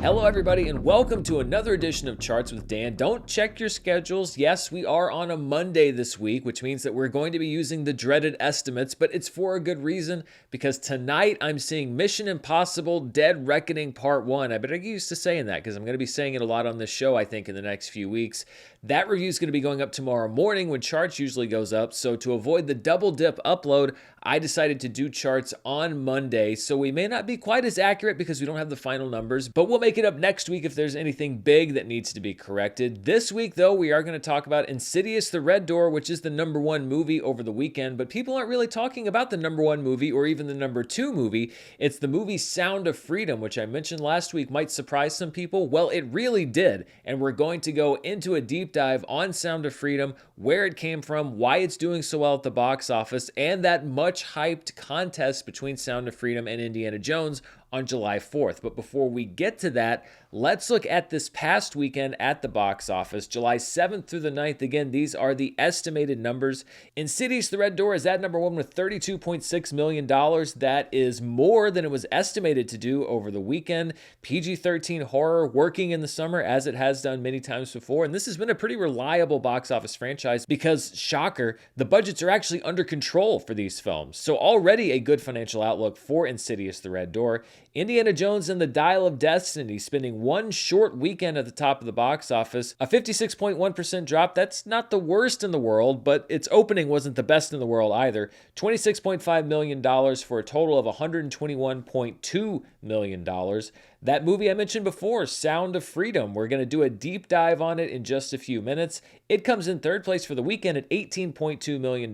Hello everybody and welcome to another edition of Charts with Dan. Don't check your schedules. Yes, we are on a Monday this week, which means that we're going to be using the dreaded estimates, but it's for a good reason because tonight I'm seeing Mission Impossible Dead Reckoning Part 1. I better get used to saying that because I'm going to be saying it a lot on this show, I think, in the next few weeks. That review is going to be going up tomorrow morning when Charts usually goes up, so to avoid the double dip upload, I decided to do Charts on Monday, so we may not be quite as accurate because we don't have the final numbers, but we'll make it up next week if there's anything big that needs to be corrected. This week, though, we are going to talk about Insidious: The Red Door, which is the #1 movie over the weekend, but people aren't really talking about the #1 movie or even the #2 movie. It's the movie Sound of Freedom, which I mentioned last week might surprise some people. Well, it really did, and we're going to go into a deep dive on Sound of Freedom, where it came from, why it's doing so well at the box office, and that much hyped contest between Sound of Freedom and Indiana Jones on July 4th. But before we get to that, let's look at this past weekend at the box office, July 7th through the 9th. Again, these are the estimated numbers. Insidious: The Red Door is at #1 with $32.6 million. That is more than it was estimated to do over the weekend. PG-13 horror working in the summer as it has done many times before. And this has been a pretty reliable box office franchise because, shocker, the budgets are actually under control for these films. So already a good financial outlook for Insidious: The Red Door. Indiana Jones and the Dial of Destiny spending one short weekend at the top of the box office. A 56.1% drop. That's not the worst in the world, but its opening wasn't the best in the world either. $26.5 million for a total of $121.2 million. That movie I mentioned before, Sound of Freedom, we're going to do a deep dive on it in just a few minutes. It comes in third place for the weekend at $18.2 million,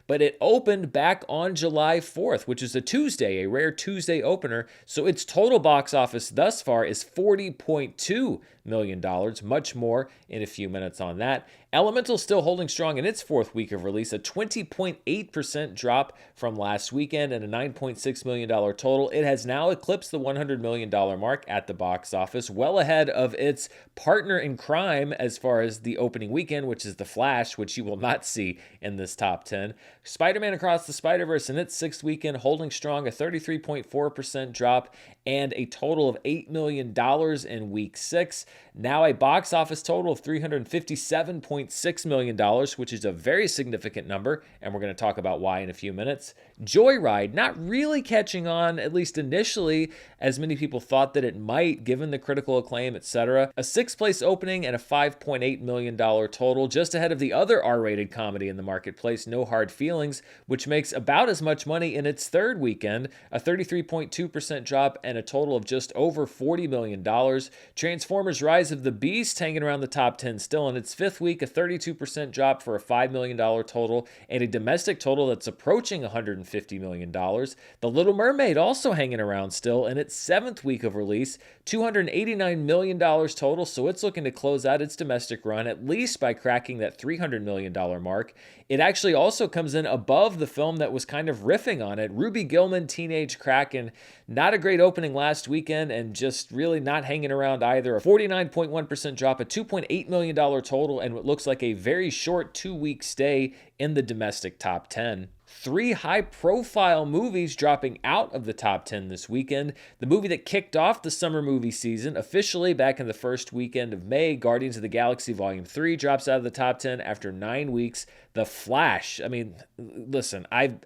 but it opened back on July 4th, which is a Tuesday, a rare Tuesday opener. So its total box office thus far is $40.2 million, much more in a few minutes on that. Elemental still holding strong in its fourth week of release, a 20.8% drop from last weekend and a $9.6 million total. It has now eclipsed the $100 million mark at the box office, well ahead of its partner in crime as far as the opening weekend, which is The Flash, which you will not see in this top 10. Spider-Man Across the Spider-Verse in its sixth weekend holding strong, a 33.4% drop and a total of $8 million in week 6. Now a box office total of $357.6 million, which is a very significant number, and we're going to talk about why in a few minutes. Joyride, not really catching on, at least initially, as many people thought that it might, given the critical acclaim, etc. A sixth place opening and a $5.8 million total, just ahead of the other R-rated comedy in the marketplace, No Hard Feelings, which makes about as much money in its third weekend, a 33.2% drop and a total of just over $40 million. Transformers: Rise of the Beast hanging around the top 10 still in its fifth week, a 32% drop for a $5 million total and a domestic total that's approaching $150 million. The Little Mermaid also hanging around still in its seventh week of release, $289 million total, so it's looking to close out its domestic run at least by cracking that $300 million mark. It actually also comes in above the film that was kind of riffing on it, Ruby Gillman, Teenage Kraken. Not a great opening last weekend and just really not hanging around either. A 49.1% drop, a $2.8 million total, and what looks like a very short 2-week stay in the domestic top 10. 3 high-profile movies dropping out of the top 10 this weekend. The movie that kicked off the summer movie season officially back in the first weekend of May, Guardians of the Galaxy Volume 3 drops out of the top 10 after 9 weeks. The Flash, I mean, listen, I've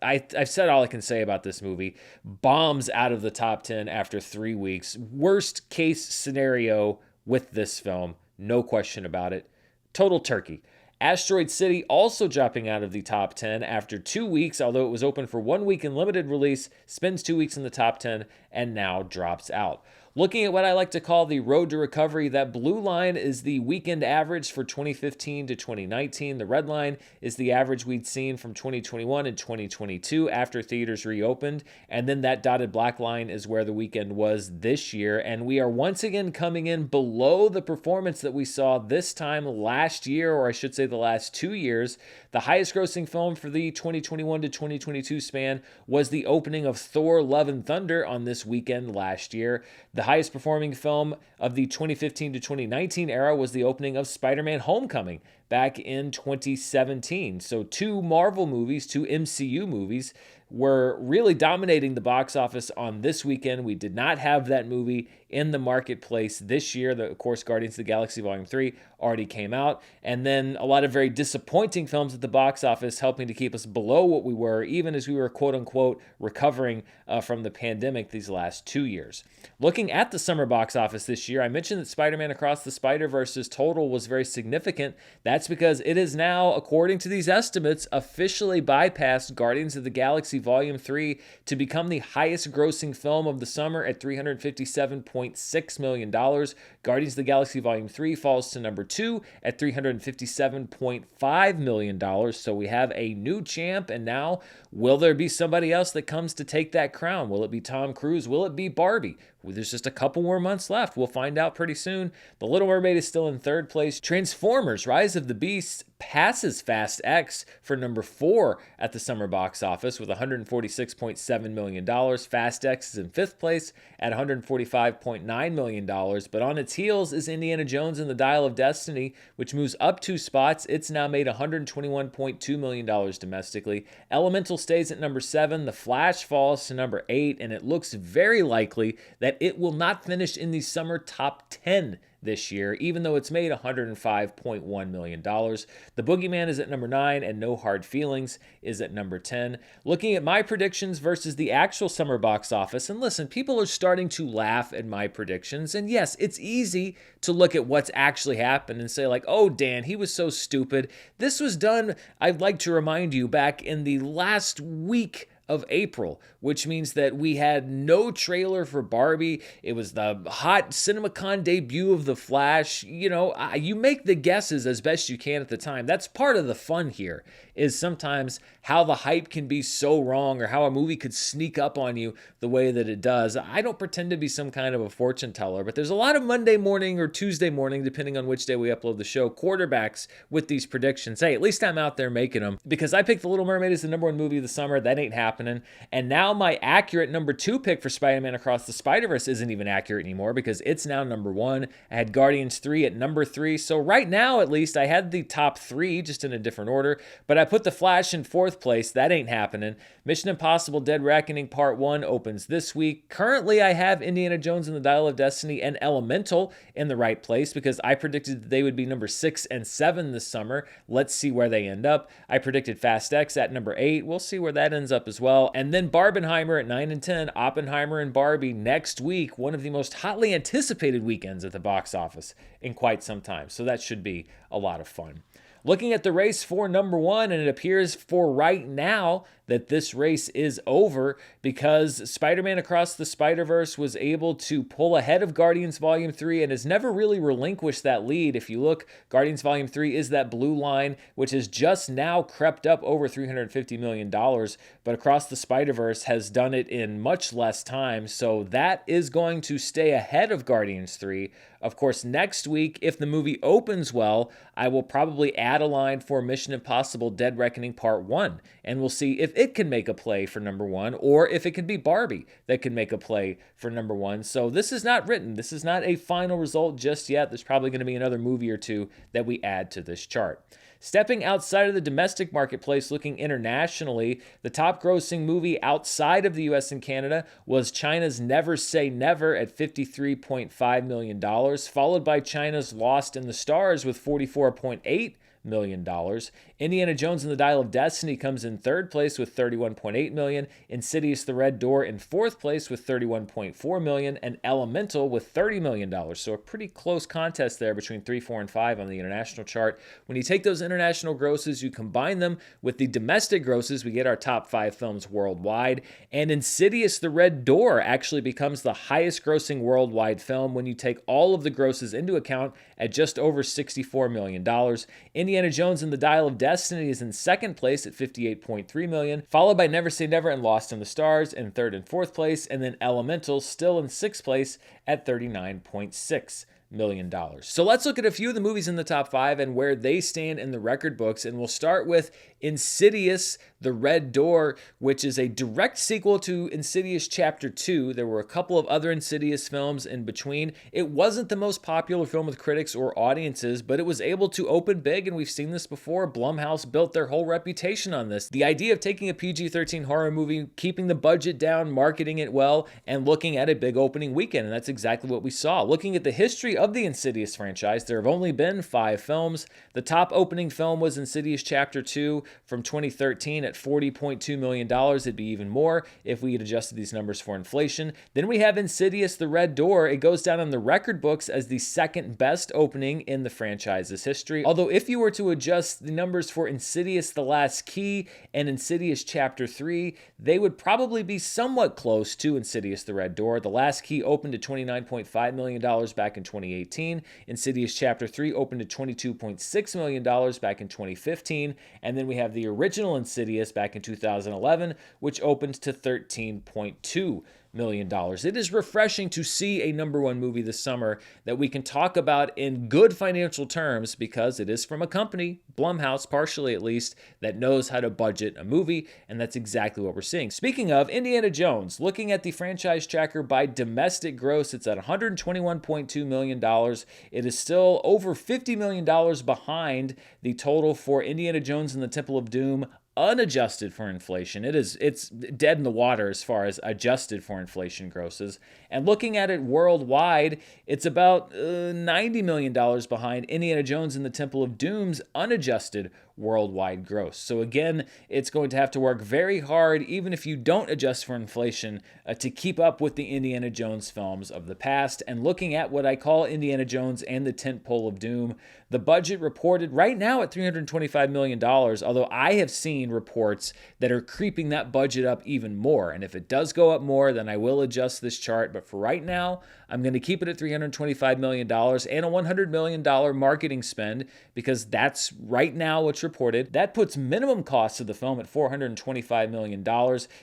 said all I can say about this movie. Bombs out of the top 10 after 3 weeks. Worst case scenario with this film, no question about it. Total turkey. Asteroid City also dropping out of the top 10 after 2 weeks, although it was open for 1 week in limited release, spends 2 weeks in the top 10, and now drops out. Looking at what I like to call the road to recovery, that blue line is the weekend average for 2015 to 2019. The red line is the average we'd seen from 2021 and 2022 after theaters reopened. And then that dotted black line is where the weekend was this year. And we are once again coming in below the performance that we saw this time last year, or I should say the last 2 years. The highest grossing film for the 2021 to 2022 span was the opening of Thor: Love and Thunder on this weekend last year. The highest performing film of the 2015 to 2019 era was the opening of Spider-Man: Homecoming back in 2017. So 2 Marvel movies, 2 MCU movies were really dominating the box office on this weekend. We did not have that movie in the marketplace this year. Of course, Guardians of the Galaxy Volume 3 already came out. And then a lot of very disappointing films at the box office helping to keep us below what we were, even as we were quote-unquote recovering from the pandemic these last 2 years. Looking at the summer box office this year, I mentioned that Spider-Man Across the Spider-Verse's total was very significant. That's because it is now, according to these estimates, officially bypassed Guardians of the Galaxy Volume 3 to become the highest grossing film of the summer at $357.6 million. Guardians of the Galaxy Volume 3 falls to number 2 at $357.5 million. So we have a new champ, and now will there be somebody else that comes to take that crown? Will it be Tom Cruise? Will it be Barbie? Well, there's just a couple more months left. We'll find out pretty soon. The Little Mermaid is still in third place. Transformers: Rise of the Beasts passes Fast X for number 4 at the summer box office with $146.7 million. Fast X is in 5th place at $145.9 million. But on its heels is Indiana Jones and the Dial of Destiny, which moves up 2 spots. It's now made $121.2 million domestically. Elemental stays at number 7. The Flash falls to number 8, and it looks very likely that it will not finish in the summer top 10 this year, even though it's made $105.1 million. The Boogeyman is at number 9, and No Hard Feelings is at number 10. Looking at my predictions versus the actual summer box office, and listen, people are starting to laugh at my predictions, and yes, it's easy to look at what's actually happened and say like, oh, Dan, he was so stupid. This was done, I'd like to remind you, back in the last week of April, which means that we had no trailer for Barbie. It was the hot CinemaCon debut of The Flash. You know, you make the guesses as best you can at the time. That's part of the fun here, is sometimes how the hype can be so wrong, or how a movie could sneak up on you the way that it does. I don't pretend to be some kind of a fortune teller, but there's a lot of Monday morning or Tuesday morning, depending on which day we upload the show, quarterbacks with these predictions. Hey, at least I'm out there making them, because I picked The Little Mermaid as the number 1 movie of the summer. That ain't happening. And now my accurate number 2 pick for Spider-Man Across the Spider-Verse isn't even accurate anymore, because it's now number 1. I had Guardians 3 at number 3. So right now, at least, I had the top 3, just in a different order. But I put The Flash in 4th place. That ain't happening. Mission Impossible: Dead Reckoning Part 1 opens this week. Currently, I have Indiana Jones and the Dial of Destiny and Elemental in the right place, because I predicted that they would be number 6 and 7 this summer. Let's see where they end up. I predicted Fast X at number 8. We'll see where that ends up as well. And then Barbenheimer at 9 and 10. Oppenheimer and Barbie next week. One of the most hotly anticipated weekends at the box office in quite some time. So that should be a lot of fun. Looking at the race for number 1, and it appears for right now that this race is over, because Spider-Man Across the Spider-Verse was able to pull ahead of Guardians Volume 3 and has never really relinquished that lead. If you look, Guardians Volume 3 is that blue line, which has just now crept up over $350 million, but Across the Spider-Verse has done it in much less time, so that is going to stay ahead of Guardians 3. Of course, next week, if the movie opens well, I will probably add a line for Mission Impossible: Dead Reckoning Part 1, and we'll see if it can make a play for number 1, or if it can be Barbie that can make a play for number 1. So this is not written. This is not a final result just yet. There's probably going to be another movie or two that we add to this chart. Stepping outside of the domestic marketplace, looking internationally, the top grossing movie outside of the US and Canada was China's Never Say Never at $53.5 million, followed by China's Lost in the Stars with $44.8 million. Indiana Jones and the Dial of Destiny comes in 3rd place with $31.8 million. Insidious: The Red Door in 4th place with $31.4 million, and Elemental with $30 million. So a pretty close contest there between 3, 4, and 5 on the international chart. When you take those international grosses, you combine them with the domestic grosses, we get our top 5 films worldwide. And Insidious: The Red Door actually becomes the highest grossing worldwide film when you take all of the grosses into account at just over $64 million. Indiana Jones and the Dial of Destiny is in 2nd place at $58.3 million, followed by Never Say Never and Lost in the Stars in 3rd and 4th place, and then Elemental still in 6th place at $39.6 million. So let's look at a few of the movies in the top 5 and where they stand in the record books, and we'll start with Insidious, The Red Door, which is a direct sequel to Insidious Chapter 2. There were a couple of other Insidious films in between. It wasn't the most popular film with critics or audiences, but it was able to open big, and we've seen this before. Blumhouse built their whole reputation on this. The idea of taking a PG-13 horror movie, keeping the budget down, marketing it well, and looking at a big opening weekend, and that's exactly what we saw. Looking at the history of the Insidious franchise, there have only been 5 films. The top opening film was Insidious Chapter 2 from 2013 at $40.2 million. It'd be even more if we had adjusted these numbers for inflation. Then we have Insidious, The Red Door. It goes down on the record books as the second best opening in the franchise's history. Although if you were to adjust the numbers for Insidious, The Last Key and Insidious Chapter 3, they would probably be somewhat close to Insidious, The Red Door. The Last Key opened at $29.5 million back in 2018. Insidious Chapter 3 opened at $22.6 million back in 2015. And then we have the original Insidious back in 2011, which opened to $13.2 million. It is refreshing to see a number one movie this summer that we can talk about in good financial terms, because it is from a company, Blumhouse, partially at least, that knows how to budget a movie, and that's exactly what we're seeing. Speaking of Indiana Jones, looking at the franchise tracker by domestic gross, it's at $121.2 million. It is still over $50 million behind the total for Indiana Jones and the Temple of Doom, unadjusted for inflation. It's dead in the water as far as adjusted for inflation grosses. And looking at it worldwide, it's about $90 million behind Indiana Jones and the Temple of Doom's unadjusted worldwide gross. So again, it's going to have to work very hard, even if you don't adjust for inflation, to keep up with the Indiana Jones films of the past. And looking at what I call Indiana Jones and the Tentpole of Doom, the budget reported right now at $325 million, although I have seen reports that are creeping that budget up even more. And if it does go up more, then I will adjust this chart. But for right now, I'm going to keep it at $325 million and a $100 million marketing spend, because that's right now what's reported. That puts minimum costs of the film at $425 million.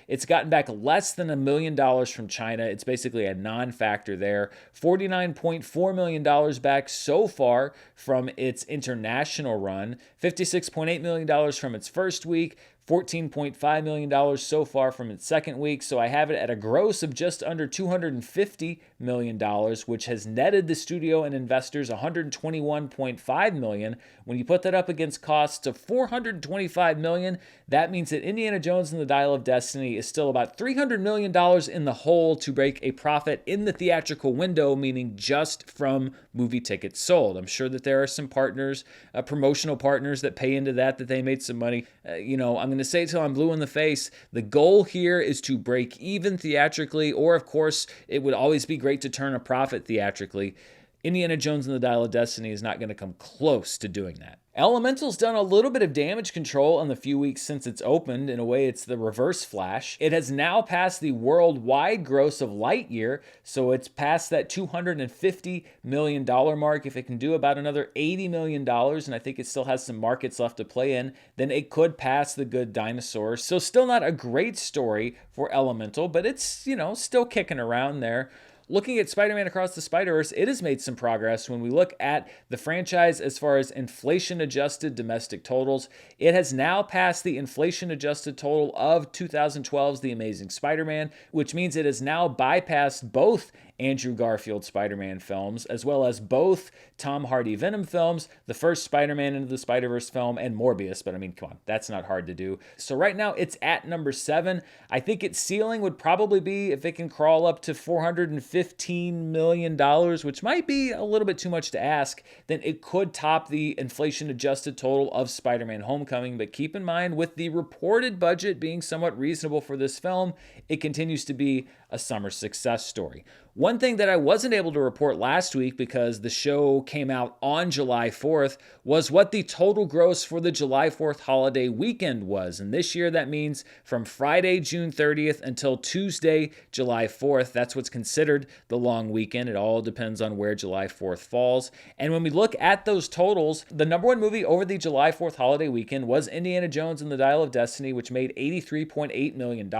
It's gotten back less than $1 million from China. It's basically a non-factor there. $49.4 million back so far from its international run. $56.8 million from its first week. $14.5 million so far from its second week. So I have it at a gross of just under $250 million, which has netted the studio and investors $121.5 million. When you put that up against costs of $425 million, that means that Indiana Jones and the Dial of Destiny is still about $300 million in the hole to break a profit in the theatrical window, meaning just from movie tickets sold. I'm sure that there are some partners, promotional partners that pay into that they made some money. I'm going to say it till I'm blue in the face. The goal here is to break even theatrically, or of course, it would always be great to turn a profit theatrically. Indiana Jones and the Dial of Destiny is not going to come close to doing that. Elemental's done a little bit of damage control in the few weeks since it's opened. In a way, it's the reverse Flash. It has now passed the worldwide gross of Lightyear, so it's past that $250 million mark. If it can do about another $80 million, and I think it still has some markets left to play in, then it could pass The Good Dinosaur. So still not a great story for Elemental, but it's, still kicking around there. Looking at Spider-Man Across the Spider-Verse, it has made some progress. When we look at the franchise as far as inflation-adjusted domestic totals, it has now passed the inflation-adjusted total of 2012's The Amazing Spider-Man, which means it has now bypassed both Andrew Garfield Spider-Man films, as well as both Tom Hardy Venom films, the first Spider-Man Into the Spider-Verse film, and Morbius. But I mean, come on, that's not hard to do. So right now, it's at number 7. I think its ceiling would probably be if it can crawl up to $415 million, which might be a little bit too much to ask, then it could top the inflation-adjusted total of Spider-Man Homecoming. But keep in mind, with the reported budget being somewhat reasonable for this film, it continues to be a summer success story. One thing that I wasn't able to report last week, because the show came out on July 4th, was what the total gross for the July 4th holiday weekend was. And this year, that means from Friday, June 30th until Tuesday, July 4th. That's what's considered the long weekend. It all depends on where July 4th falls. And when we look at those totals, the number one movie over the July 4th holiday weekend was Indiana Jones and the Dial of Destiny, which made $83.8 million.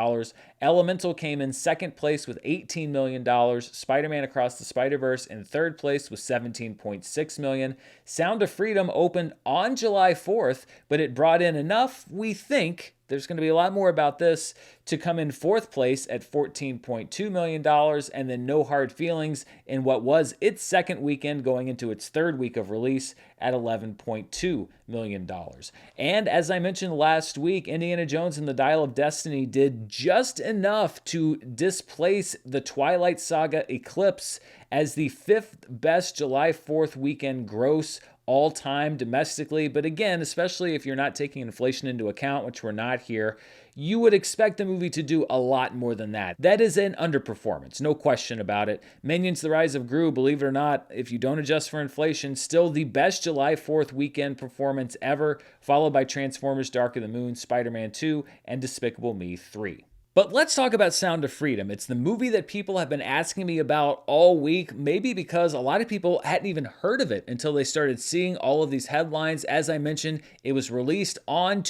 Elemental came in second place with $18 million. Spider-Man Across the Spider-Verse in third place with $17.6 million. Sound of Freedom opened on July 4th, but it brought in enough, we think, there's going to be a lot more about this, to come in fourth place at $14.2 million, and then No Hard Feelings in what was its second weekend going into its third week of release at $11.2 million. And as I mentioned last week, Indiana Jones and the Dial of Destiny did just enough to displace the Twilight Saga Eclipse as the fifth best July 4th weekend gross all time domestically. But again, especially if you're not taking inflation into account, which we're not here, you would expect the movie to do a lot more than that. That is an underperformance, no question about it. Minions: The Rise of Gru, believe it or not, if you don't adjust for inflation, still the best July 4th weekend performance ever, followed by Transformers: Dark of the Moon, Spider-Man 2, and Despicable Me 3. But let's talk about Sound of Freedom. It's the movie that people have been asking me about all week, maybe because a lot of people hadn't even heard of it until they started seeing all of these headlines. As I mentioned, it was released on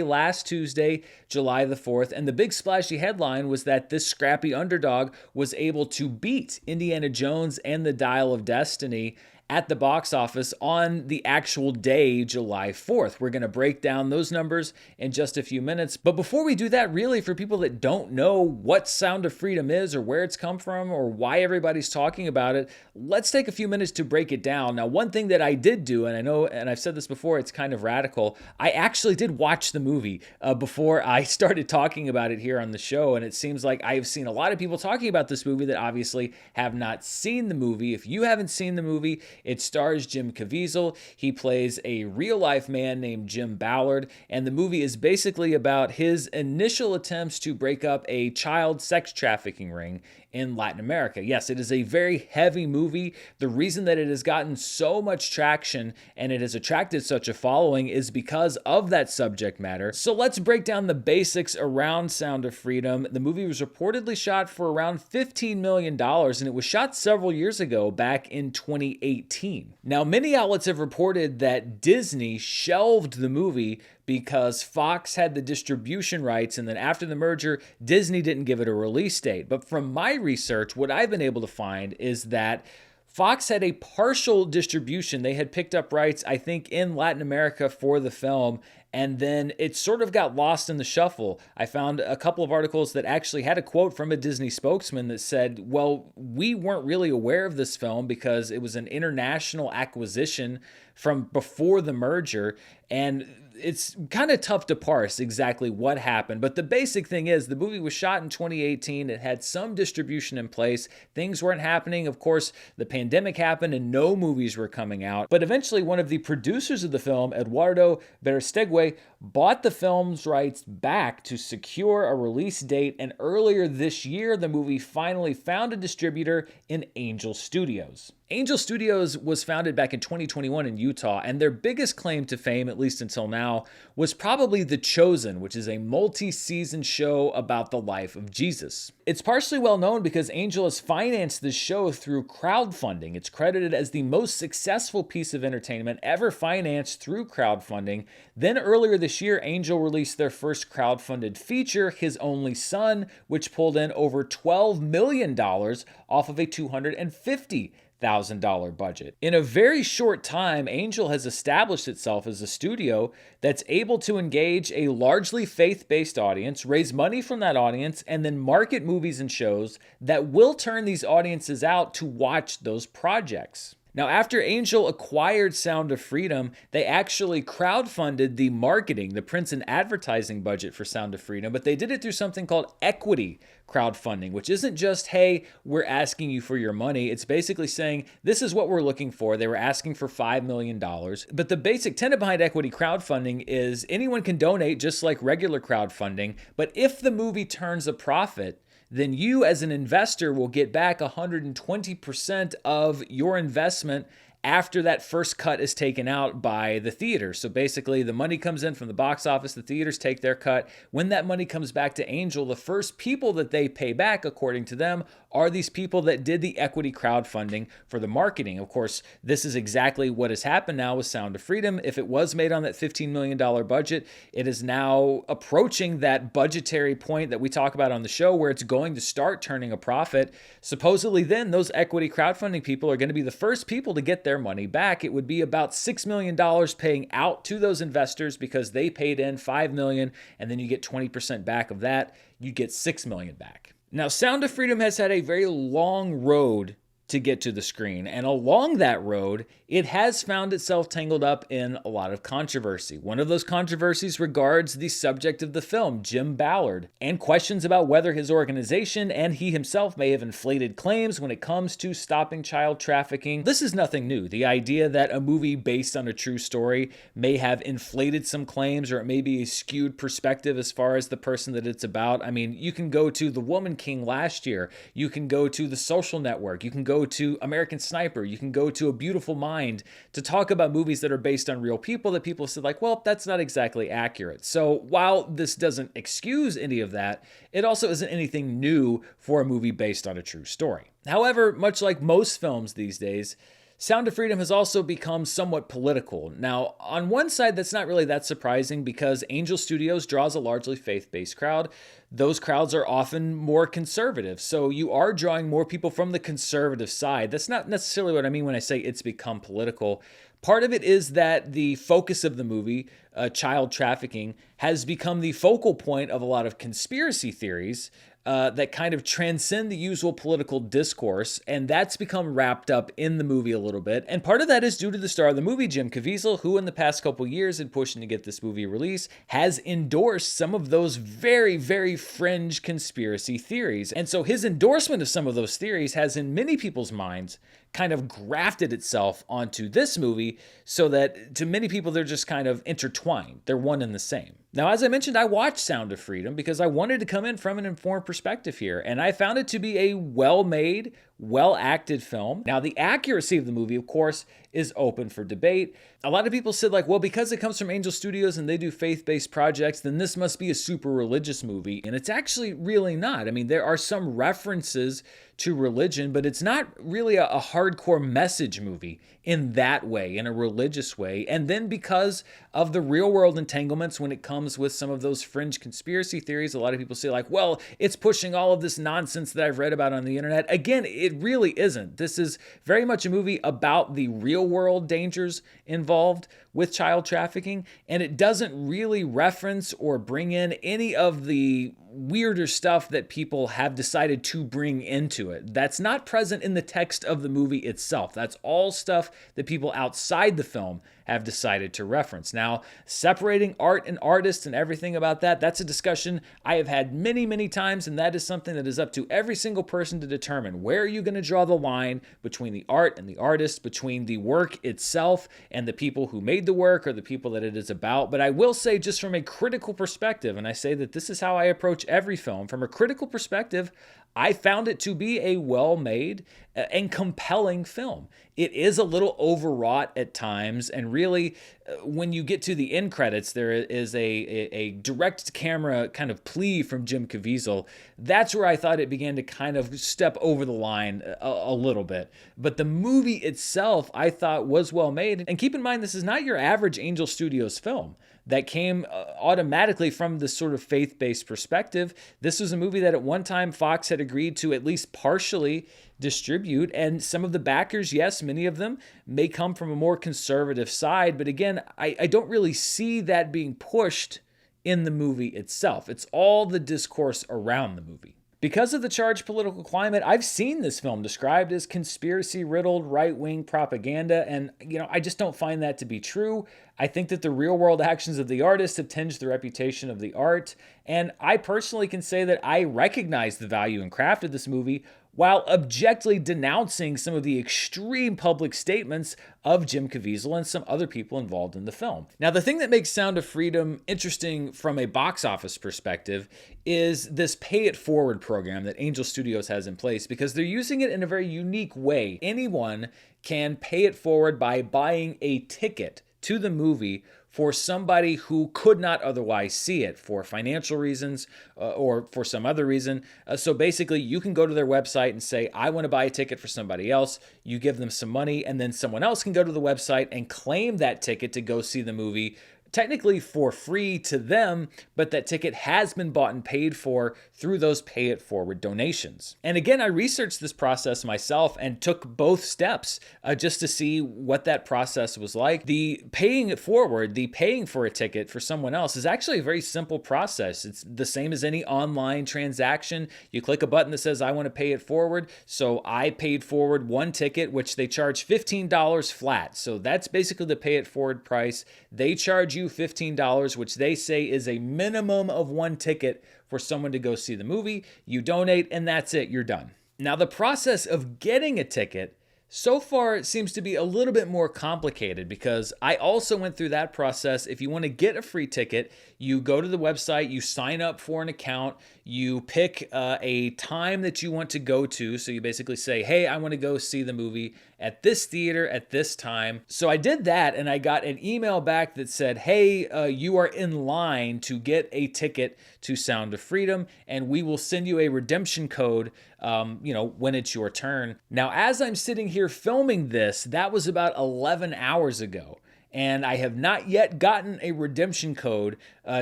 last Tuesday, July the 4th, and the big splashy headline was that this scrappy underdog was able to beat Indiana Jones and the Dial of Destiny at the box office on the actual day, July 4th. We're going to break down those numbers in just a few minutes. But before we do that, really, for people that don't know what Sound of Freedom is or where it's come from or why everybody's talking about it, let's take a few minutes to break it down. Now, one thing that I did do, and I know, and I've said this before, it's kind of radical, I actually did watch the movie before I started talking about it here on the show, and it seems like I've seen a lot of people talking about this movie that obviously have not seen the movie. If you haven't seen the movie, it stars Jim Caviezel. He plays a real-life man named Jim Ballard, and the movie is basically about his initial attempts to break up a child sex trafficking ring in Latin America. Yes, it is a very heavy movie. The reason that it has gotten so much traction and it has attracted such a following is because of that subject matter. So let's break down the basics around Sound of Freedom. The movie was reportedly shot for around $15 million, and it was shot several years ago, back in 2018. Now, many outlets have reported that Disney shelved the movie because Fox had the distribution rights, and then after the merger, Disney didn't give it a release date. But from my research, what I've been able to find is that Fox had a partial distribution. They had picked up rights, I think, in Latin America for the film, and then it sort of got lost in the shuffle. I found a couple of articles that actually had a quote from a Disney spokesman that said, well, we weren't really aware of this film because it was an international acquisition from before the merger, and it's kind of tough to parse exactly what happened, but the basic thing is the movie was shot in 2018. It had some distribution in place. Things weren't happening. Of course, the pandemic happened and no movies were coming out. But eventually, one of the producers of the film, Eduardo Beristegui, bought the film's rights back to secure a release date, and earlier this year, the movie finally found a distributor in Angel Studios. Angel Studios was founded back in 2021 in Utah, and their biggest claim to fame, at least until now, was probably The Chosen, which is a multi-season show about the life of Jesus. It's partially well known because Angel has financed this show through crowdfunding. It's credited as the most successful piece of entertainment ever financed through crowdfunding. Then earlier this year, Angel released their first crowdfunded feature, His Only Son, which pulled in over $12 million off of a $250,000 budget. In a very short time, Angel has established itself as a studio that's able to engage a largely faith-based audience, raise money from that audience, and then market movies and shows that will turn these audiences out to watch those projects. Now, after Angel acquired Sound of Freedom, they actually crowdfunded the marketing, the prints and advertising budget for Sound of Freedom, but they did it through something called equity crowdfunding, which isn't just, hey, we're asking you for your money. It's basically saying, this is what we're looking for. They were asking for $5 million. But the basic tenet behind equity crowdfunding is anyone can donate just like regular crowdfunding, but if the movie turns a profit, then you as an investor will get back 120% of your investment after that first cut is taken out by the theater. So basically, the money comes in from the box office, the theaters take their cut. When that money comes back to Angel, the first people that they pay back, according to them, are these people that did the equity crowdfunding for the marketing. Of course, this is exactly what has happened now with Sound of Freedom. If it was made on that $15 million budget, it is now approaching that budgetary point that we talk about on the show where it's going to start turning a profit. Supposedly then, those equity crowdfunding people are going to be the first people to get their money back. It would be about $6 million paying out to those investors because they paid in $5 million, and then you get 20% back of that. You get $6 million back. Now, Sound of Freedom has had a very long road to get to the screen, and along that road, it has found itself tangled up in a lot of controversy. One of those controversies regards the subject of the film, Jim Ballard, and questions about whether his organization and he himself may have inflated claims when it comes to stopping child trafficking. This is nothing new. The idea that a movie based on a true story may have inflated some claims, or it may be a skewed perspective as far as the person that it's about. I mean, you can go to The Woman King last year. You can go to The Social Network. You can go to American Sniper. You can go to A Beautiful Mind to talk about movies that are based on real people that people said like, well, that's not exactly accurate. So while this doesn't excuse any of that, it also isn't anything new for a movie based on a true story. However, much like most films these days, Sound of Freedom has also become somewhat political. Now, on one side, that's not really that surprising because Angel Studios draws a largely faith-based crowd. Those crowds are often more conservative. So you are drawing more people from the conservative side. That's not necessarily what I mean when I say it's become political. Part of it is that the focus of the movie, child trafficking, has become the focal point of a lot of conspiracy theories that kind of transcend the usual political discourse, and that's become wrapped up in the movie a little bit. And part of that is due to the star of the movie, Jim Caviezel, who in the past couple years in pushing to get this movie released, has endorsed some of those very, very fringe conspiracy theories. And so his endorsement of some of those theories has, in many people's minds, kind of grafted itself onto this movie so that to many people, they're just kind of intertwined. They're one and the same. Now, as I mentioned, I watched Sound of Freedom because I wanted to come in from an informed perspective here, and I found it to be a well-made, well-acted film. Now, the accuracy of the movie, of course, is open for debate. A lot of people said like, well, because it comes from Angel Studios and they do faith-based projects, then this must be a super religious movie. And it's actually really not. I mean, there are some references to religion, but it's not really a hardcore message movie in that way, in a religious way. And then because of the real world entanglements when it comes with some of those fringe conspiracy theories, a lot of people say like, well, it's pushing all of this nonsense that I've read about on the internet. Again, it really isn't. This is very much a movie about the real world dangers involved with child trafficking, and it doesn't really reference or bring in any of the weirder stuff that people have decided to bring into it. That's not present in the text of the movie itself. That's all stuff that people outside the film have decided to reference. Now, separating art and artist and everything about that, that's a discussion I have had many, many times, and that is something that is up to every single person to determine. Where are you going to draw the line between the art and the artist, between the work itself and the people who made the work or the people that it is about? But I will say, just from a critical perspective, and I say that this is how I approach every film, from a critical perspective, I found it to be a well-made and compelling film. It is a little overwrought at times, and really, when you get to the end credits, there is a direct camera kind of plea from Jim Caviezel. That's where I thought it began to kind of step over the line a little bit. But the movie itself, I thought, was well made. And keep in mind, this is not your average Angel Studios film that came automatically from this sort of faith-based perspective. This was a movie that at one time Fox had agreed to at least partially distribute, and some of the backers, yes, many of them may come from a more conservative side, but again, I don't really see that being pushed in the movie itself. It's all the discourse around the movie. Because of the charged political climate, I've seen this film described as conspiracy-riddled right-wing propaganda, and I just don't find that to be true. I think that the real-world actions of the artist have tinged the reputation of the art, and I personally can say that I recognize the value and craft of this movie while objectively denouncing some of the extreme public statements of Jim Caviezel and some other people involved in the film. Now, the thing that makes Sound of Freedom interesting from a box office perspective is this pay it forward program that Angel Studios has in place, because they're using it in a very unique way. Anyone can pay it forward by buying a ticket to the movie for somebody who could not otherwise see it for financial reasons or for some other reason. So basically, you can go to their website and say, I want to buy a ticket for somebody else. You give them some money, and then someone else can go to the website and claim that ticket to go see the movie, technically for free to them, but that ticket has been bought and paid for through those pay it forward donations. And again, I researched this process myself and took both steps just to see what that process was like. The paying it forward, the paying for a ticket for someone else, is actually a very simple process. It's the same as any online transaction. You click a button that says, I want to pay it forward. So I paid forward one ticket, which they charge $15 flat. So that's basically the pay it forward price. They charge you $15, which they say is a minimum of one ticket for someone to go see the movie. You donate, and that's it. You're done. Now, the process of getting a ticket so far it seems to be a little bit more complicated, because I also went through that process. If you want to get a free ticket, you go to the website, you sign up for an account, you pick a time that you want to go to. So you basically say, hey, I want to go see the movie at this theater at this time. So I did that, and I got an email back that said, hey, you are in line to get a ticket to Sound of Freedom, and we will send you a redemption code when it's your turn. Now, as I'm sitting here filming this, that was about 11 hours ago, and I have not yet gotten a redemption code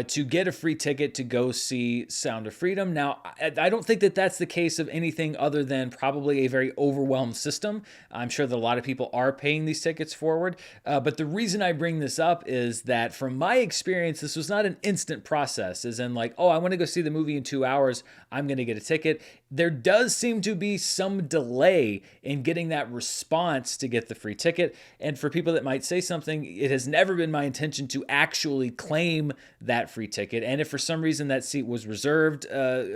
to get a free ticket to go see Sound of Freedom. Now, I don't think that that's the case of anything other than probably a very overwhelmed system. I'm sure that a lot of people are paying these tickets forward, but the reason I bring this up is that from my experience, this was not an instant process, as in like, oh, I want to go see the movie in 2 hours, I'm going to get a ticket. There does seem to be some delay in getting that response to get the free ticket. And for people that might say something, it has never been my intention to actually claim that free ticket. And if for some reason that seat was reserved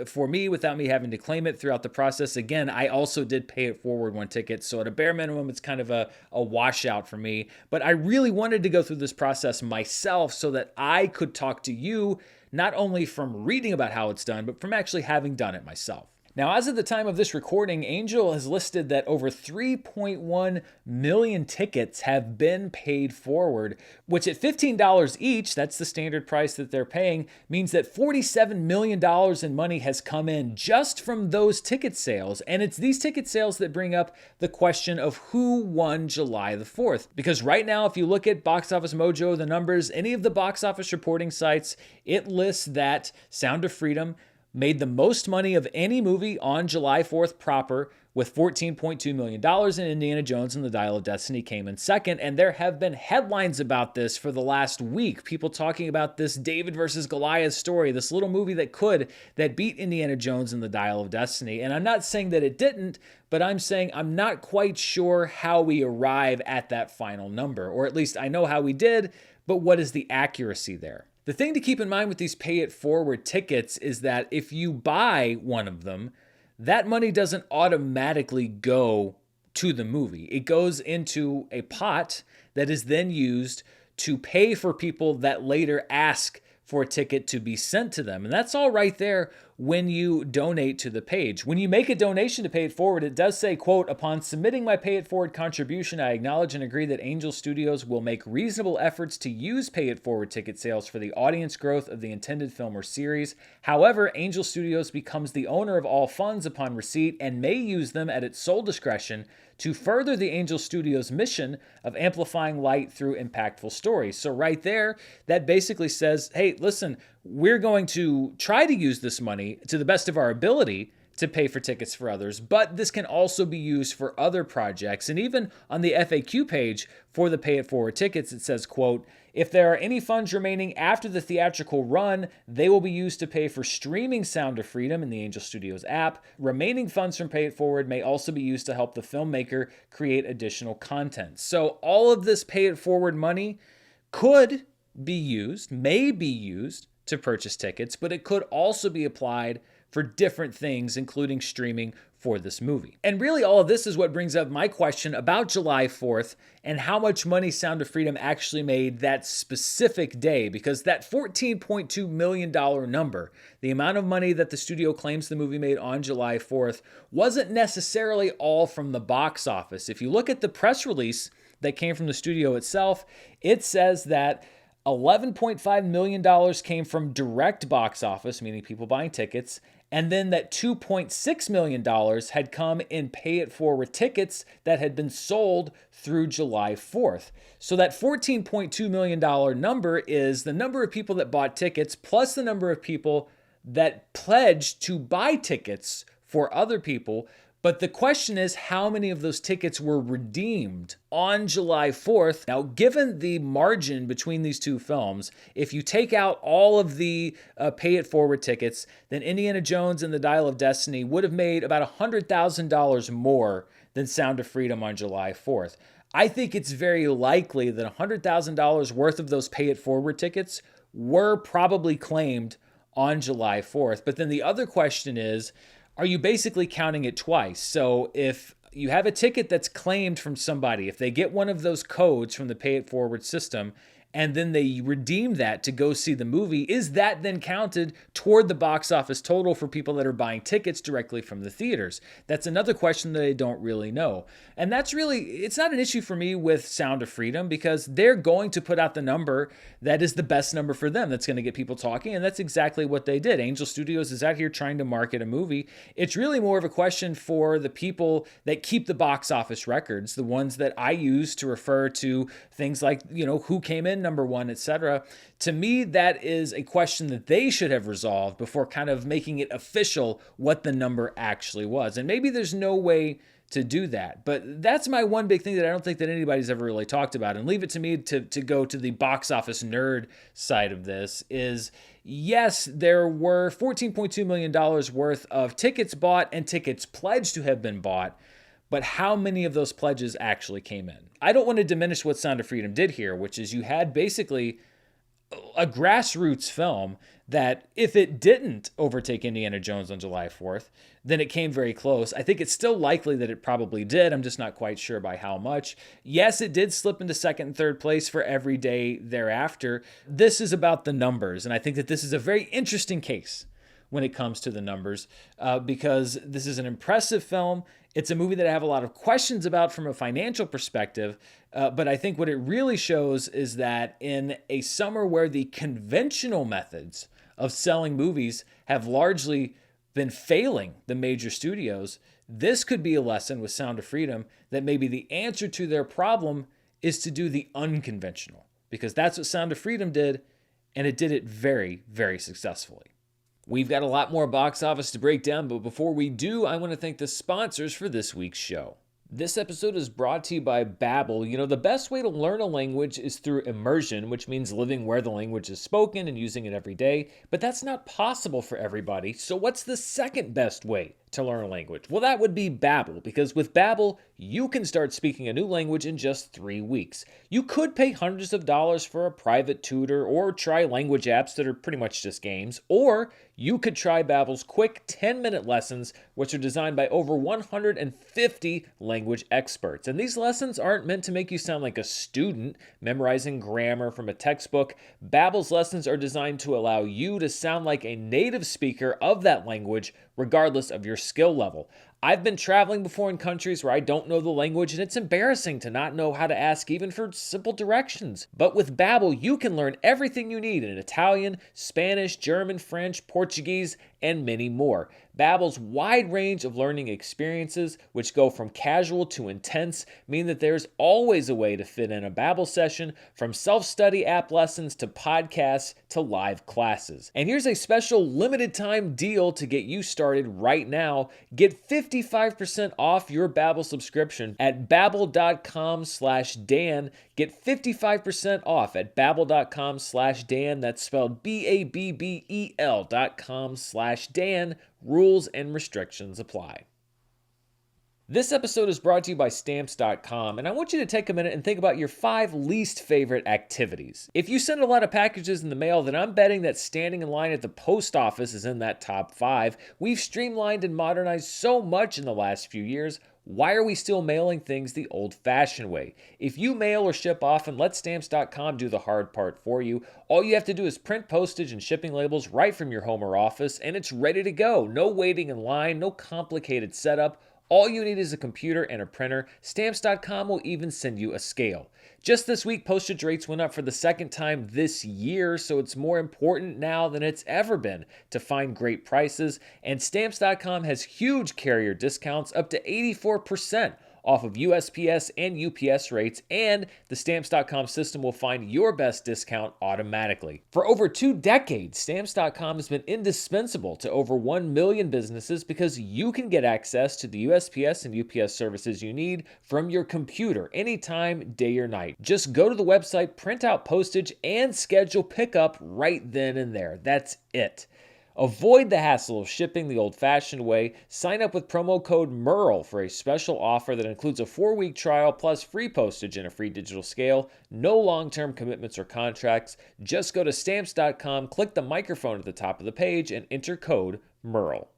for me without me having to claim it throughout the process, again, I also did pay it forward one ticket. So at a bare minimum, it's kind of a washout for me. But I really wanted to go through this process myself so that I could talk to you, not only from reading about how it's done, but from actually having done it myself. Now, as of the time of this recording, Angel has listed that over 3.1 million tickets have been paid forward, which at $15 each, that's the standard price that they're paying, means that $47 million in money has come in just from those ticket sales. And it's these ticket sales that bring up the question of who won July the 4th. Because right now, if you look at Box Office Mojo, the numbers, any of the box office reporting sites, it lists that Sound of Freedom made the most money of any movie on July 4th proper, with $14.2 million, and Indiana Jones and the Dial of Destiny came in second. And there have been headlines about this for the last week. People talking about this David versus Goliath story, this little movie that beat Indiana Jones and the Dial of Destiny. And I'm not saying that it didn't, but I'm saying I'm not quite sure how we arrive at that final number. Or at least I know how we did, but what is the accuracy there? The thing to keep in mind with these pay it forward tickets is that if you buy one of them, that money doesn't automatically go to the movie. It goes into a pot that is then used to pay for people that later ask for a ticket to be sent to them. And that's all right there when you donate to the page. When you make a donation to Pay It Forward, it does say, quote, upon submitting my Pay It Forward contribution, I acknowledge and agree that Angel Studios will make reasonable efforts to use Pay It Forward ticket sales for the audience growth of the intended film or series. However, Angel Studios becomes the owner of all funds upon receipt and may use them at its sole discretion to further the Angel Studios mission of amplifying light through impactful stories. So right there, that basically says, hey, listen, we're going to try to use this money to the best of our ability to pay for tickets for others, but this can also be used for other projects. And even on the FAQ page for the Pay It Forward tickets, it says, quote, if there are any funds remaining after the theatrical run, they will be used to pay for streaming Sound of Freedom in the Angel Studios app. Remaining funds from Pay It Forward may also be used to help the filmmaker create additional content. So all of this Pay It Forward money could be used, may be used to purchase tickets, but it could also be applied for different things, including streaming for this movie. And really all of this is what brings up my question about July 4th and how much money Sound of Freedom actually made that specific day, because that $14.2 million number, the amount of money that the studio claims the movie made on July 4th, wasn't necessarily all from the box office. If you look at the press release that came from the studio itself, it says that $11.5 million came from direct box office, meaning people buying tickets, and then that $2.6 million had come in pay-it-forward tickets that had been sold through July 4th. So that $14.2 million number is the number of people that bought tickets plus the number of people that pledged to buy tickets for other people. But the question is, how many of those tickets were redeemed on July 4th? Now, given the margin between these two films, if you take out all of the pay-it-forward tickets, then Indiana Jones and the Dial of Destiny would have made about $100,000 more than Sound of Freedom on July 4th. I think it's very likely that $100,000 worth of those pay-it-forward tickets were probably claimed on July 4th. But then the other question is, are you basically counting it twice? So if you have a ticket that's claimed from somebody, if they get one of those codes from the Pay It Forward system, and then they redeem that to go see the movie, is that then counted toward the box office total for people that are buying tickets directly from the theaters? That's another question that I don't really know. And that's really, it's not an issue for me with Sound of Freedom, because they're going to put out the number that is the best number for them, that's going to get people talking, and that's exactly what they did. Angel Studios is out here trying to market a movie. It's really more of a question for the people that keep the box office records, the ones that I use to refer to things like, who came in number one, etc. To me, that is a question that they should have resolved before kind of making it official what the number actually was. And maybe there's no way to do that. But that's my one big thing that I don't think that anybody's ever really talked about. And leave it to me to go to the box office nerd side of this is, yes, there were $14.2 million worth of tickets bought and tickets pledged to have been bought. But how many of those pledges actually came in? I don't want to diminish what Sound of Freedom did here, which is you had basically a grassroots film that if it didn't overtake Indiana Jones on July 4th, then it came very close. I think it's still likely that it probably did. I'm just not quite sure by how much. Yes, it did slip into second and third place for every day thereafter. This is about the numbers, and I think that this is a very interesting case when it comes to the numbers, because this is an impressive film. It's a movie that I have a lot of questions about from a financial perspective, but I think what it really shows is that in a summer where the conventional methods of selling movies have largely been failing the major studios, this could be a lesson with Sound of Freedom that maybe the answer to their problem is to do the unconventional, because that's what Sound of Freedom did, and it did it very, very successfully. We've got a lot more box office to break down, but before we do, I want to thank the sponsors for this week's show. This episode is brought to you by Babbel. The best way to learn a language is through immersion, which means living where the language is spoken and using it every day. But that's not possible for everybody. So what's the second best way to learn a language? Well, that would be Babbel, because with Babbel, you can start speaking a new language in just 3 weeks. You could pay hundreds of dollars for a private tutor or try language apps that are pretty much just games, or you could try Babbel's quick 10-minute lessons, which are designed by over 150 language experts. And these lessons aren't meant to make you sound like a student memorizing grammar from a textbook. Babbel's lessons are designed to allow you to sound like a native speaker of that language, regardless of your skill level. I've been traveling before in countries where I don't know the language, and it's embarrassing to not know how to ask even for simple directions. But with Babbel, you can learn everything you need in Italian, Spanish, German, French, Portuguese, and many more. Babbel's wide range of learning experiences, which go from casual to intense, mean that there's always a way to fit in a Babbel session, from self-study app lessons to podcasts to live classes. And here's a special limited time deal to get you started right now. Get 55% off your Babbel subscription at babbel.com/Dan. Get 55% off at babbel.com/Dan. That's spelled BABBEL.com/Dan. Rules and restrictions apply. This episode is brought to you by Stamps.com, and I want you to take a minute and think about your 5 least favorite activities. If you send a lot of packages in the mail, then I'm betting that standing in line at the post office is in that top 5. We've streamlined and modernized so much in the last few years. Why are we still mailing things the old-fashioned way? If you mail or ship often, let Stamps.com do the hard part for you. All you have to do is print postage and shipping labels right from your home or office, and it's ready to go. No waiting in line, no complicated setup. All you need is a computer and a printer. Stamps.com will even send you a scale. Just this week, postage rates went up for the second time this year, so it's more important now than it's ever been to find great prices. And Stamps.com has huge carrier discounts up to 84% off of USPS and UPS rates, and the Stamps.com system will find your best discount automatically. For over 2 decades, Stamps.com has been indispensable to over 1 million businesses because you can get access to the USPS and UPS services you need from your computer anytime, day or night. Just go to the website, print out postage, and schedule pickup right then and there. That's it. Avoid the hassle of shipping the old-fashioned way. Sign up with promo code Murrell for a special offer that includes a 4-week trial plus free postage and a free digital scale. No long-term commitments or contracts. Just go to Stamps.com, click the microphone at the top of the page, and enter code Murrell.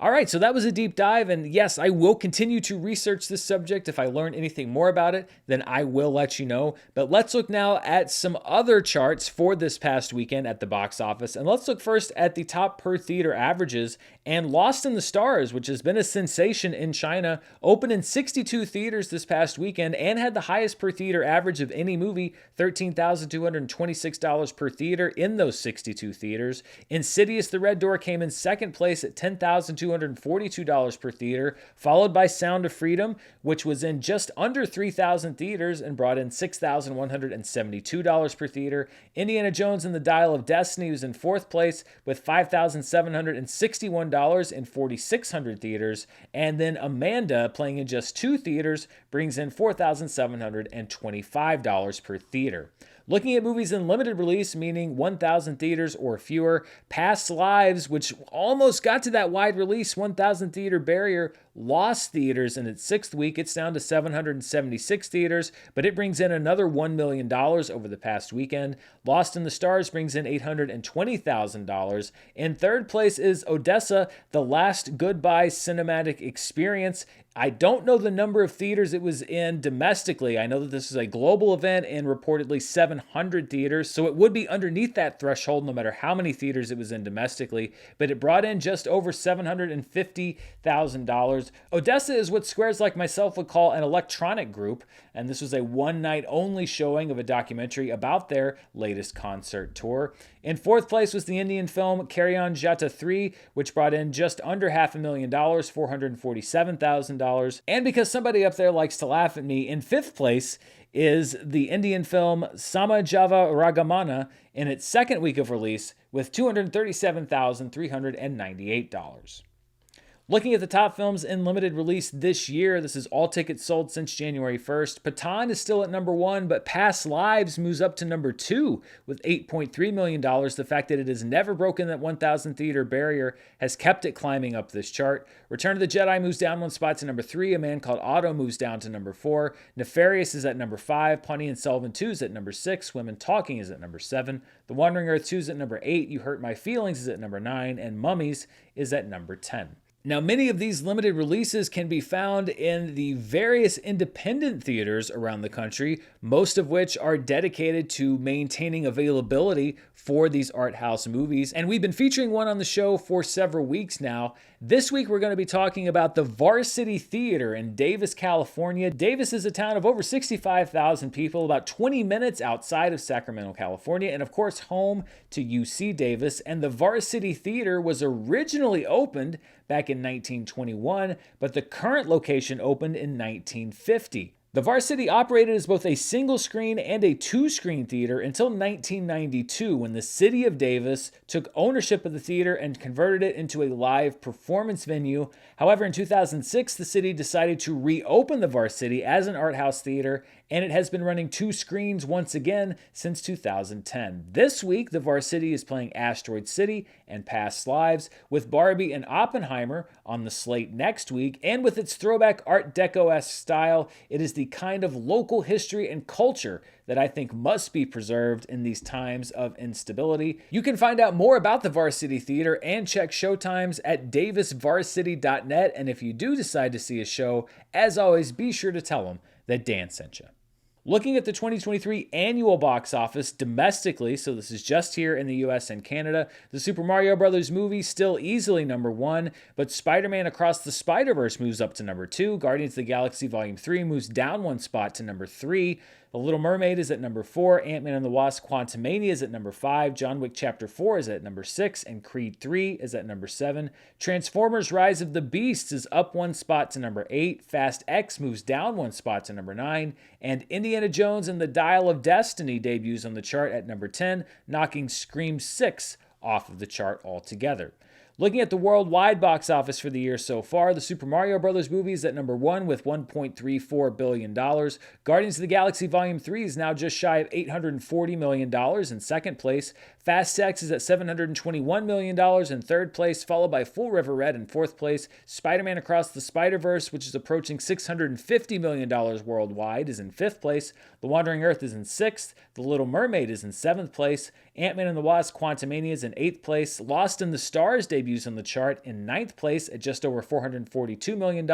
All right, so that was a deep dive, and yes, I will continue to research this subject. If I learn anything more about it, then I will let you know. But let's look now at some other charts for this past weekend at the box office, and let's look first at the top per theater averages. And Lost in the Stars, which has been a sensation in China, opened in 62 theaters this past weekend and had the highest per theater average of any movie, $13,226 per theater in those 62 theaters. Insidious: The Red Door came in second place at $10,242 per theater, followed by Sound of Freedom, which was in just under 3,000 theaters and brought in $6,172 per theater. Indiana Jones and the Dial of Destiny was in fourth place with $5,761 in 4,600 theaters, and then Amanda, playing in just 2 theaters, brings in $4,725 per theater. Looking at movies in limited release, meaning 1,000 theaters or fewer, Past Lives, which almost got to that wide release 1,000 theater barrier, lost theaters in its 6th week. It's down to 776 theaters, but it brings in another $1 million over the past weekend. Lost in the Stars brings in $820,000. In third place is Odessa: The Last Goodbye Cinematic Experience. I don't know the number of theaters it was in domestically. I know that this is a global event and reportedly 700 theaters, so it would be underneath that threshold no matter how many theaters it was in domestically, but it brought in just over $750,000. Odessa is what squares like myself would call an electronic group, and this was a one-night only showing of a documentary about their latest concert tour. In fourth place was the Indian film Carry On Jatta 3, which brought in just under $500,000, $447,000. And because somebody up there likes to laugh at me, in fifth place is the Indian film Sama Java Ragamana in its 2nd week of release with $237,398. Looking at the top films in limited release this year, this is all tickets sold since January 1st. Pathaan is still at number 1, but Past Lives moves up to number 2 with $8.3 million. The fact that it has never broken that 1,000 theater barrier has kept it climbing up this chart. Return of the Jedi moves down 1 spot to number 3. A Man Called Otto moves down to number 4. Nefarious is at number 5. Pawnee and Sullivan 2 is at number 6. Women Talking is at number 7. The Wandering Earth 2 is at number 8. You Hurt My Feelings is at number 9. And Mummies is at number 10. Now, many of these limited releases can be found in the various independent theaters around the country, most of which are dedicated to maintaining availability for these art house movies. And we've been featuring one on the show for several weeks now. This week, we're going to be talking about the Varsity Theater in Davis, California. Davis is a town of over 65,000 people, about 20 minutes outside of Sacramento, California, and of course, home to UC Davis. And the Varsity Theater was originally opened back in 1921, but the current location opened in 1950. The Varsity operated as both a single-screen and a two-screen theater until 1992, when the city of Davis took ownership of the theater and converted it into a live performance venue. However, in 2006, the city decided to reopen the Varsity as an art house theater, and it has been running two screens once again since 2010. This week, the Varsity is playing Asteroid City and Past Lives, with Barbie and Oppenheimer on the slate next week, and with its throwback Art Deco-esque style, it is the kind of local history and culture that I think must be preserved in these times of instability. You can find out more about the Varsity Theater and check showtimes at davisvarsity.net, and if you do decide to see a show, as always, be sure to tell them that Dan sent you. Looking at the 2023 annual box office domestically, so this is just here in the US and Canada, the Super Mario Bros. Movie still easily number 1, but Spider-Man Across the Spider-Verse moves up to number 2, Guardians of the Galaxy Volume 3 moves down 1 spot to number 3, The Little Mermaid is at number 4, Ant-Man and the Wasp Quantumania is at number 5, John Wick Chapter 4 is at number 6, and Creed 3 is at number 7. Transformers Rise of the Beasts is up 1 spot to number 8, Fast X moves down 1 spot to number 9, and Indiana Jones and the Dial of Destiny debuts on the chart at number 10, knocking Scream 6 off of the chart altogether. Looking at the worldwide box office for the year so far, the Super Mario Bros. Movie is at number 1 with $1.34 billion. Guardians of the Galaxy Volume 3 is now just shy of $840 million in second place. Fast X is at $721 million in third place, followed by Full River Red in fourth place. Spider-Man Across the Spider-Verse, which is approaching $650 million worldwide, is in fifth place. The Wandering Earth is in sixth. The Little Mermaid is in seventh place. Ant-Man and the Wasp Quantumania is in eighth place. Lost in the Stars debuts on the chart in ninth place at just over $442 million.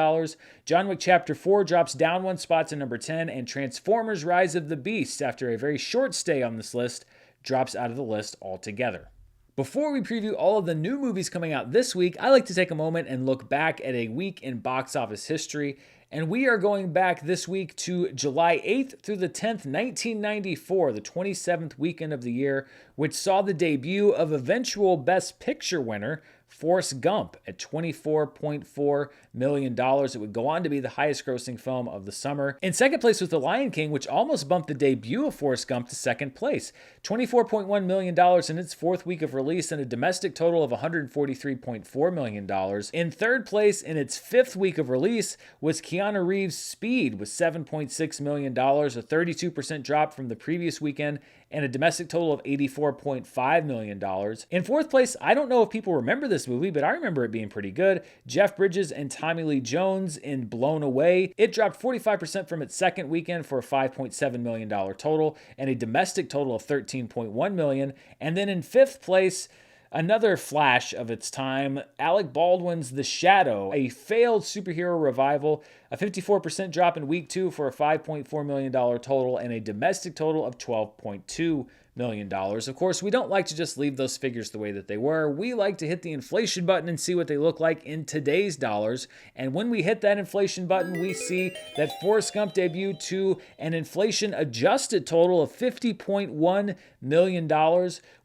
John Wick Chapter 4 drops down 1 spot to number 10, and Transformers Rise of the Beast, after a very short stay on this list, drops out of the list altogether. Before we preview all of the new movies coming out this week, I like to take a moment and look back at a week in box office history. And we are going back this week to July 8th through the 10th, 1994, the 27th weekend of the year, which saw the debut of eventual Best Picture winner Forrest Gump at $24.4 million. It would go on to be the highest grossing film of the summer. In second place was The Lion King, which almost bumped the debut of Forrest Gump to second place. $24.1 million in its fourth week of release and a domestic total of $143.4 million. In third place in its fifth week of release was Keanu Reeves' Speed with $7.6 million, a 32% drop from the previous weekend, and a domestic total of $84.5 million. In fourth place, I don't know if people remember this movie, but I remember it being pretty good. Jeff Bridges and Tommy Lee Jones in Blown Away. It dropped 45% from its second weekend for a $5.7 million total and a domestic total of $13.1 million. And then in fifth place, another flash of its time, Alec Baldwin's The Shadow, a failed superhero revival, a 54% drop in week 2 for a $5.4 million total and a domestic total of $12.2 million. Of course, we don't like to just leave those figures the way that they were. We like to hit the inflation button and see what they look like in today's dollars. And when we hit that inflation button, we see that Forrest Gump debuted to an inflation-adjusted total of $50.1 million,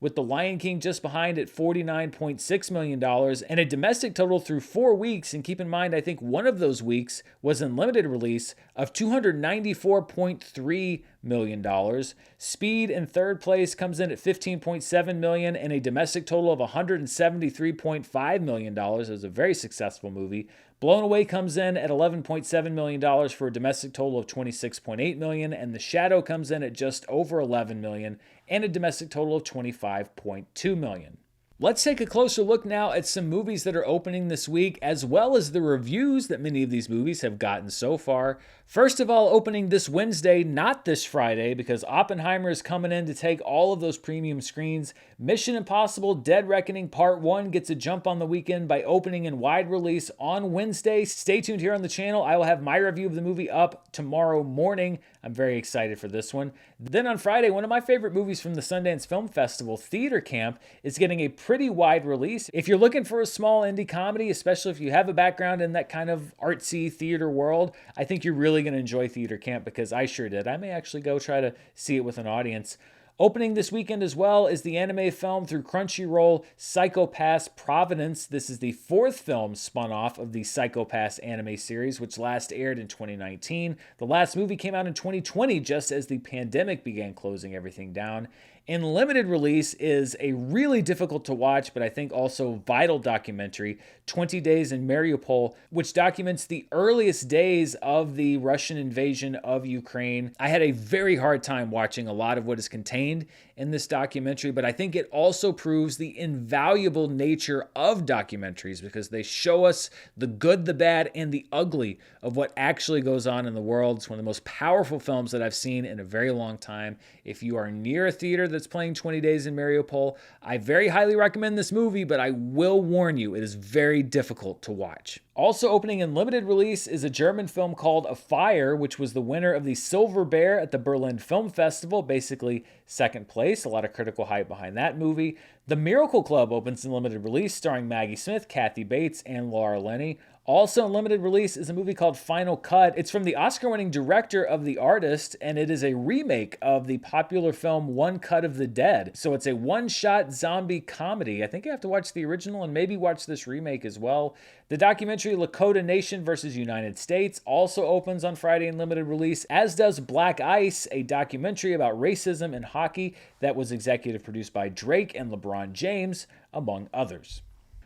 with The Lion King just behind at $49.6 million, and a domestic total through 4 weeks. And keep in mind, I think one of those weeks was in limited release of $294.3 million. Speed in third place comes in at $15.7 million and a domestic total of $173.5 million. It was a very successful movie. Blown Away comes in at $11.7 million for a domestic total of $26.8 million, and The Shadow comes in at just over $11 million and a domestic total of $25.2 million. Let's take a closer look now at some movies that are opening this week, as well as the reviews that many of these movies have gotten so far. First of all, opening this Wednesday, not this Friday, because Oppenheimer is coming in to take all of those premium screens. Mission Impossible Dead Reckoning Part 1 gets a jump on the weekend by opening in wide release on Wednesday. Stay tuned here on the channel. I will have my review of the movie up tomorrow morning. I'm very excited for this one. Then on Friday, one of my favorite movies from the Sundance Film Festival, Theater Camp, is getting a pretty wide release. If you're looking for a small indie comedy, especially if you have a background in that kind of artsy theater world, I think you're really going to enjoy Theater Camp, because I sure did. I may actually go try to see it with an audience. Opening this weekend as well is the anime film through Crunchyroll, Psycho Pass Providence. This is the fourth film spun off of the Psycho Pass anime series, which last aired in 2019. The last movie came out in 2020, just as the pandemic began closing everything down. In limited release is a really difficult to watch, but I think also vital documentary, 20 Days in Mariupol, which documents the earliest days of the Russian invasion of Ukraine. I had a very hard time watching a lot of what is contained in this documentary, but I think it also proves the invaluable nature of documentaries because they show us the good, the bad, and the ugly of what actually goes on in the world. It's one of the most powerful films that I've seen in a very long time. If you are near a theater that's playing 20 Days in Mariupol, I very highly recommend this movie, but I will warn you, it is very difficult to watch. Also opening in limited release is a German film called A Fire, which was the winner of the Silver Bear at the Berlin Film Festival, basically second place. A lot of critical hype behind that movie. The Miracle Club opens in limited release, starring Maggie Smith, Kathy Bates, and Laura Linney. Also in limited release is a movie called Final Cut. It's from the Oscar-winning director of The Artist, and it is a remake of the popular film One Cut of the Dead. So it's a one-shot zombie comedy. I think you have to watch the original and maybe watch this remake as well. The documentary Lakota Nation versus United States also opens on Friday in limited release, as does Black Ice, a documentary about racism in hockey that was executive produced by Drake and LeBron James, among others.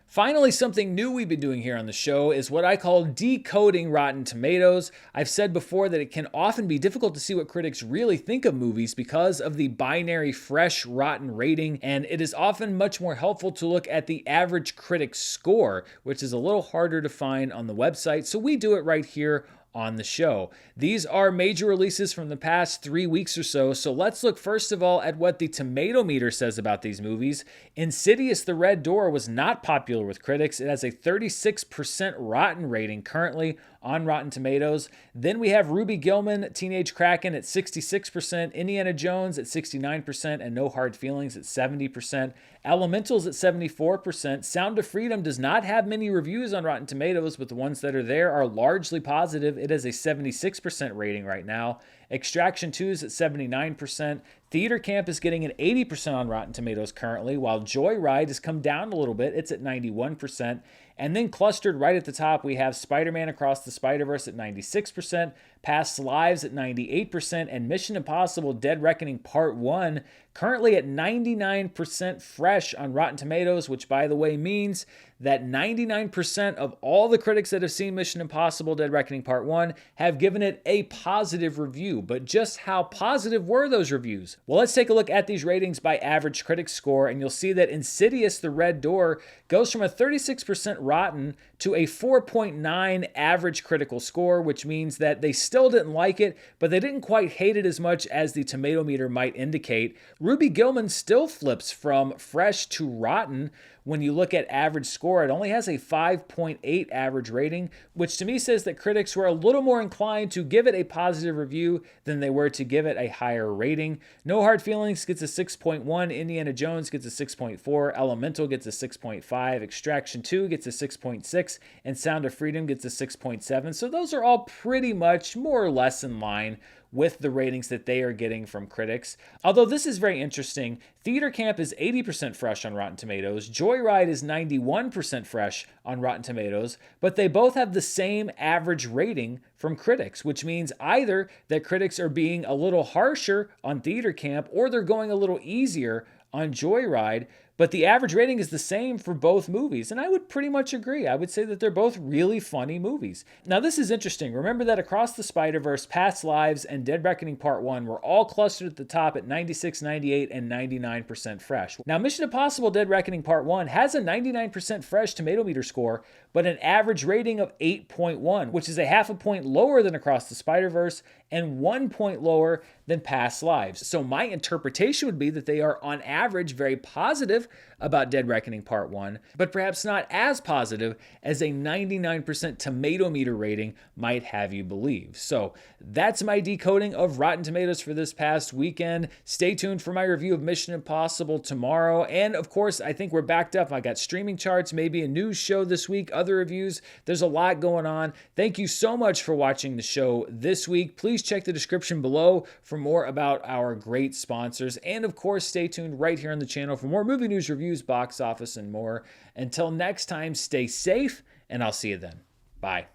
Finally, something new we've been doing here on the show is what I call decoding Rotten Tomatoes. I've said before that it can often be difficult to see what critics really think of movies because of the binary fresh rotten rating, and it is often much more helpful to look at the average critic score, which is a little harder to find on the website, so we do it right here on the show. These are major releases from the past 3 weeks or so, so let's look first of all at what the tomato meter says about these movies. Insidious: The Red Door was not popular with critics. It has a 36% rotten rating currently on Rotten Tomatoes. Then we have Ruby Gillman, Teenage Kraken at 66%, Indiana Jones at 69%, and No Hard Feelings at 70%. Elementals at 74%. Sound of Freedom does not have many reviews on Rotten Tomatoes, but the ones that are there are largely positive. It has a 76% rating right now. Extraction 2 is at 79%. Theater Camp is getting an 80% on Rotten Tomatoes currently, while Joyride has come down a little bit. It's at 91%. And then clustered right at the top, we have Spider-Man Across the Spider-Verse at 96%, Past Lives at 98%, and Mission Impossible: Dead Reckoning Part 1 currently at 99% fresh on Rotten Tomatoes, which, by the way, means that 99% of all the critics that have seen Mission Impossible: Dead Reckoning Part 1 have given it a positive review. But just how positive were those reviews? Well, let's take a look at these ratings by average critic score, and you'll see that Insidious: The Red Door goes from a 36% rotten to a 4.9 average critical score, which means that they still didn't like it, but they didn't quite hate it as much as the tomato meter might indicate. Ruby Gillman still flips from fresh to rotten. When you look at average score, it only has a 5.8 average rating, which to me says that critics were a little more inclined to give it a positive review than they were to give it a higher rating. No Hard Feelings gets a 6.1, Indiana Jones gets a 6.4, Elemental gets a 6.5, Extraction 2 gets a 6.6, and Sound of Freedom gets a 6.7. So those are all pretty much more or less in line with the ratings that they are getting from critics. Although this is very interesting, Theater Camp is 80% fresh on Rotten Tomatoes, Joyride is 91% fresh on Rotten Tomatoes, but they both have the same average rating from critics, which means either that critics are being a little harsher on Theater Camp or they're going a little easier on Joyride, but the average rating is the same for both movies, and I would pretty much agree. I would say that they're both really funny movies. Now, this is interesting. Remember that Across the Spider-Verse, Past Lives, and Dead Reckoning Part 1 were all clustered at the top at 96, 98, and 99% fresh. Now, Mission Impossible: Dead Reckoning Part 1 has a 99% fresh tomato meter score, but an average rating of 8.1, which is a half a point lower than Across the Spider-Verse and 1 point lower than Past Lives. So my interpretation would be that they are on average very positive positive about Dead Reckoning Part 1, but perhaps not as positive as a 99% tomato meter rating might have you believe. So that's my decoding of Rotten Tomatoes for this past weekend. Stay tuned for my review of Mission Impossible tomorrow. And of course, I think we're backed up. I got streaming charts, maybe a news show this week, other reviews. There's a lot going on. Thank you so much for watching the show this week. Please check the description below for more about our great sponsors. And of course, stay tuned right here on the channel for more movie news, reviews, box office, and more. Until next time, stay safe, and I'll see you then. Bye.